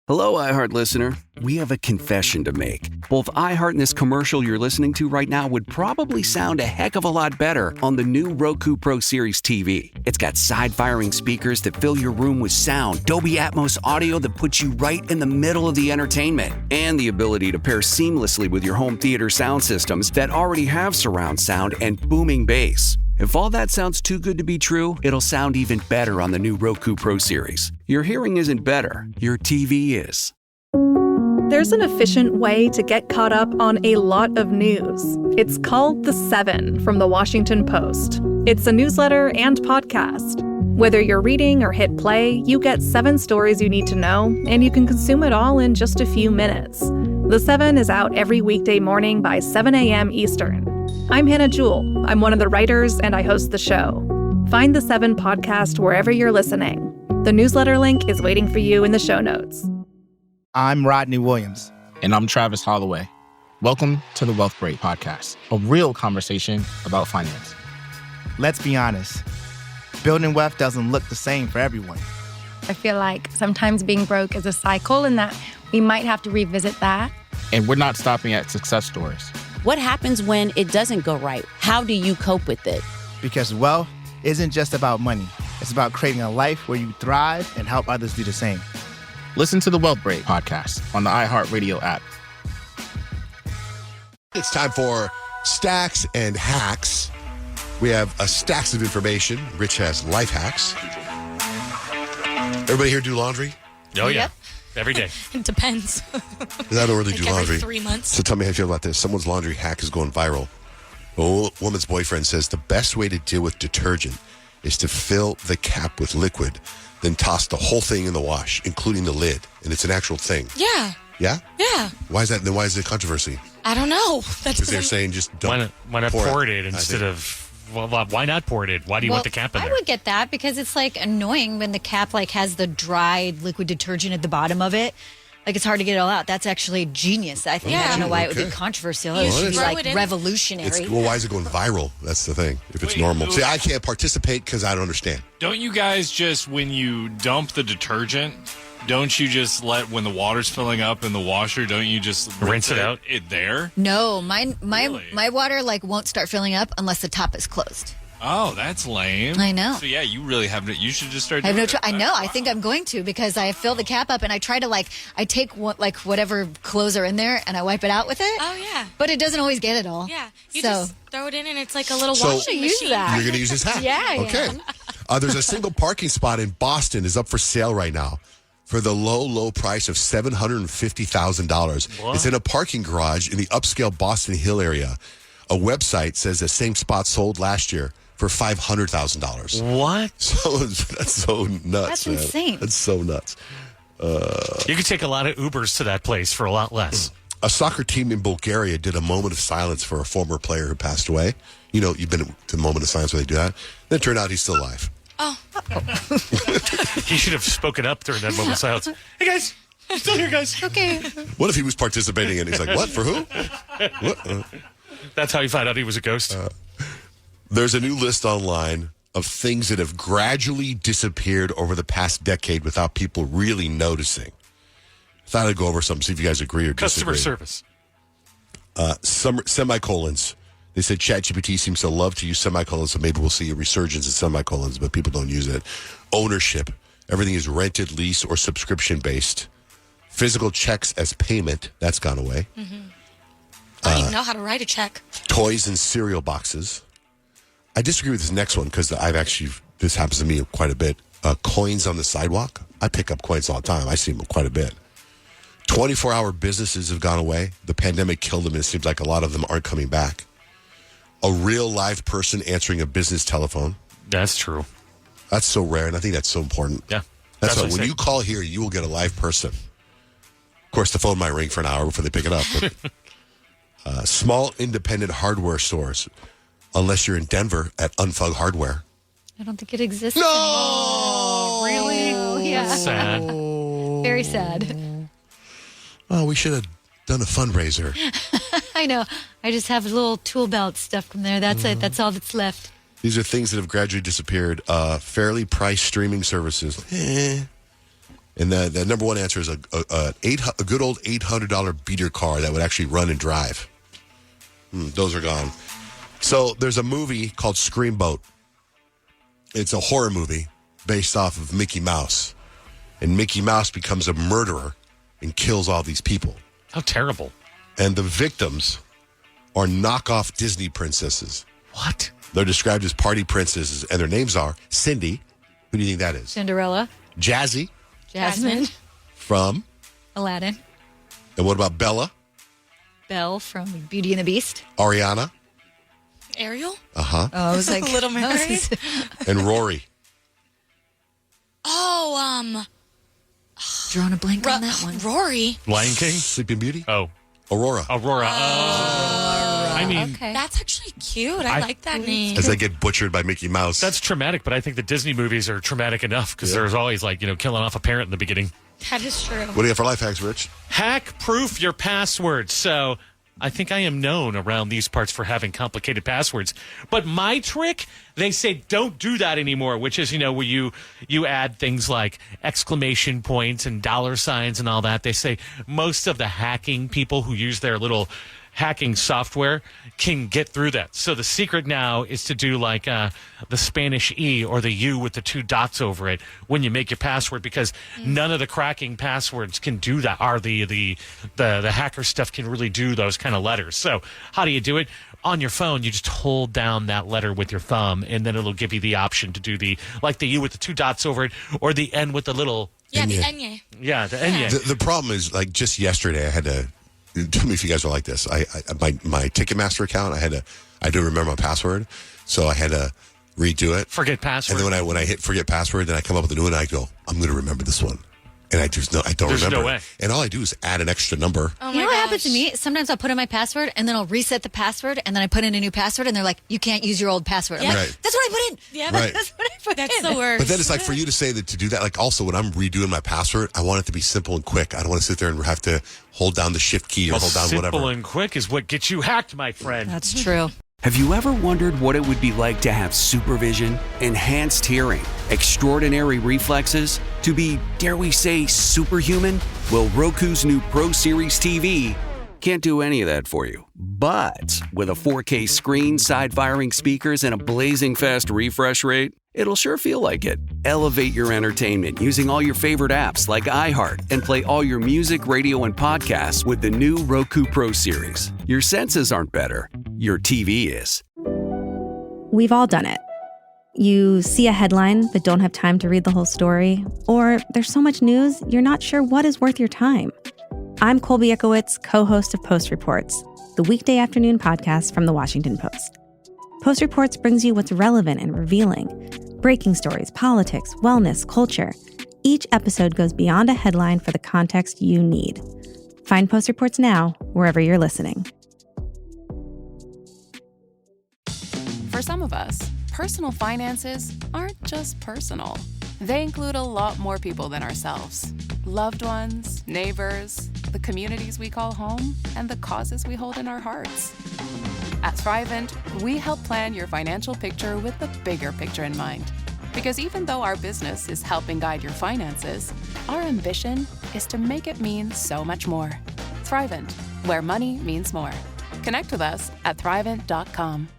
Hello, iHeart listener. We have a confession to make. Both iHeart and this commercial you're listening to right now would probably sound a heck of a lot better on the new Roku Pro Series TV. It's got side-firing speakers that fill your room with sound, Dolby Atmos audio that puts you right in the middle of the entertainment, and the ability to pair seamlessly with your home theater sound systems that already have surround sound and booming bass. If all that sounds too good to be true, it'll sound even better on the new Roku Pro Series. Your hearing isn't better, your TV is. There's an efficient way to get caught up on a lot of news. It's called The Seven from The Washington Post. It's a newsletter and podcast. Whether you're reading or hit play, you get 7 stories you need to know, and you can consume it all in just a few minutes. The Seven is out every weekday morning by 7 a.m. Eastern. I'm Hannah Jewell. I'm one of the writers, and I host the show. Find The Seven podcast wherever you're listening. The newsletter link is waiting for you in the show notes. I'm Rodney Williams. And I'm Travis Holloway. Welcome to the Wealth Break Podcast, a real conversation about finance. Let's be honest. Building wealth doesn't look the same for everyone. I feel like sometimes being broke is a cycle and that we might have to revisit that. And we're not stopping at success stories. What happens when it doesn't go right? How do you cope with it? Because wealth isn't just about money. It's about creating a life where you thrive and help others do the same. Listen to the Wealth Break Podcast on the iHeartRadio app. It's time for Stacks and Hacks. We have stacks of information. Rich has life hacks. Everybody here do laundry? Oh, yeah. Yep. Every day. It depends. Because I don't really do laundry. Every 3 months. So tell me how you feel about this. Someone's laundry hack is going viral. A woman's boyfriend says the best way to deal with detergent is to fill the cap with liquid, then toss the whole thing in the wash, including the lid. And it's an actual thing. Yeah. Yeah? Yeah. Why is that? Then why is it controversy? I don't know. Because they're saying just don't why not pour it instead of... Well, why not pour it in? Why do you want the cap in there? I would get that because it's like annoying when the cap like has the dried liquid detergent at the bottom of it. Like it's hard to get it all out. That's actually genius. I think I don't know why it would be controversial. It should be like revolutionary. Well, why is it going viral? That's the thing. If it's normal. See, I can't participate because I don't understand. Don't you guys just, when you dump the detergent, don't you just when the water's filling up in the washer, don't you just rinse it out there? No, my water like won't start filling up unless the top is closed. Oh, that's lame. I know. So yeah, you really have you should just start I have doing no choice. I know. I think I'm going to because I fill the cap up and I try to I take whatever clothes are in there and I wipe it out with it. Oh, yeah. But it doesn't always get it all. Yeah. You just throw it in and it's like a little washing use machine. that. You're going to use this hack? Yeah. Okay. There's a single parking spot in Boston is up for sale right now for the low price of $750,000. It's in a parking garage in the upscale Boston Hill area. A website says the same spot sold last year for $500,000. What? So that's so nuts. That's man. insane. That's so nuts. You could take a lot of Ubers to that place for a lot less. A soccer team in Bulgaria did a moment of silence for a former player who passed away. You know, you've been to a moment of silence where they do that. Then it turned out he's still alive. Oh. He should have spoken up during that moment of silence. Hey, guys. I'm still here, guys. Okay. What if he was participating and he's like, what? For who? What? That's how you found out he was a ghost. There's a new list online of things that have gradually disappeared over the past decade without people really noticing. I thought I'd go over some, see if you guys agree or disagree. Customer service. Semicolons. They said ChatGPT seems to love to use semicolons, so maybe we'll see a resurgence in semicolons, but people don't use it. Ownership. Everything is rented, lease, or subscription-based. Physical checks as payment. That's gone away. Mm-hmm. I don't even know how to write a check. Toys and cereal boxes. I disagree with this next one because this happens to me quite a bit. Coins on the sidewalk. I pick up coins all the time. I see them quite a bit. 24-hour businesses have gone away. The pandemic killed them, and it seems like a lot of them aren't coming back. A real live person answering a business telephone. That's true. That's so rare, and I think that's so important. Yeah. That's why when you call here, you will get a live person. Of course, the phone might ring for an hour before they pick it up. But, small independent hardware stores, unless you're in Denver at Unfug Hardware. I don't think it exists. No! Really? Yeah. Sad. Very sad. Oh, we should have done a fundraiser. I know. I just have little tool belt stuff from there. That's it. That's all that's left. These are things that have gradually disappeared. Fairly priced streaming services. And the number one answer is a good old $800 beater car that would actually run and drive. Those are gone. So there's a movie called Screamboat. It's a horror movie based off of Mickey Mouse. And Mickey Mouse becomes a murderer and kills all these people. How terrible. And the victims are knockoff Disney princesses. What? They're described as party princesses, and their names are Cindy. Who do you think that is? Cinderella. Jazzy. Jasmine. From? Aladdin. And what about Bella? Belle from Beauty and the Beast. Ariana. Ariel? Uh-huh. Oh, I was like, Little Mermaid. And Rory. Drawing a blank on that one. Rory. Lion King? Sleeping Beauty? Oh. Aurora. I mean, That's actually cute. I like that name. As they get butchered by Mickey Mouse. that's traumatic, but I think the Disney movies are traumatic enough because there's always killing off a parent in the beginning. That is true. What do you have for life hacks, Rich? Hack proof your password. So I think I am known around these parts for having complicated passwords. But my trick, they say don't do that anymore, which is, where you add things like exclamation points and dollar signs and all that. They say most of the hacking people who use their little hacking software can get through that. So the secret now is to do the Spanish E or the U with the 2 dots over it when you make your password, because none of the cracking passwords can do that. Or the hacker stuff can really do those kind of letters. So how do you do it? On your phone, you just hold down that letter with your thumb, and then it'll give you the option to do the U with the 2 dots over it, or the N with the little... Yeah, the Enye. Yeah, the Enye. The problem is, just yesterday, I had to... Tell me if you guys are like this. My Ticketmaster account, I didn't remember my password, so I had to redo it. Forget password. And then when I hit forget password, then I come up with a new one. And I go, I'm going to remember this one, and I don't There's remember. No way. And all I do is add an extra number. Oh You know what happens to me? Sometimes I'll put in my password, and then I'll reset the password, and then I put in a new password, and they're like, you can't use your old password. I'm Yeah. like, that's what I put in. Yeah, Right. That's what I put That's in. the worst. But then it's for you to say that, to do that, also when I'm redoing my password, I want it to be simple and quick. I don't want to sit there and have to hold down the shift key or hold down simple whatever. and quick is what gets you hacked, my friend. That's true. Have you ever wondered what it would be like to have supervision, enhanced hearing, extraordinary reflexes, to be, dare we say, superhuman? Well, Roku's new Pro Series TV can't do any of that for you. But with a 4K screen, side-firing speakers, and a blazing fast refresh rate, it'll sure feel like it. Elevate your entertainment using all your favorite apps like iHeart and play all your music, radio, and podcasts with the new Roku Pro Series. Your senses aren't better. Your TV is. We've all done it. You see a headline but don't have time to read the whole story, or there's so much news you're not sure what is worth your time. I'm Colby Ekowitz, co-host of Post Reports, the weekday afternoon podcast from The Washington Post. Post Reports brings you what's relevant and revealing. Breaking stories, politics, wellness, culture. Each episode goes beyond a headline for the context you need. Find Post Reports now, wherever you're listening. For some of us, personal finances aren't just personal. They include a lot more people than ourselves. Loved ones, neighbors, the communities we call home, and the causes we hold in our hearts. At Thrivent, we help plan your financial picture with the bigger picture in mind. Because even though our business is helping guide your finances, our ambition is to make it mean so much more. Thrivent, where money means more. Connect with us at Thrivent.com.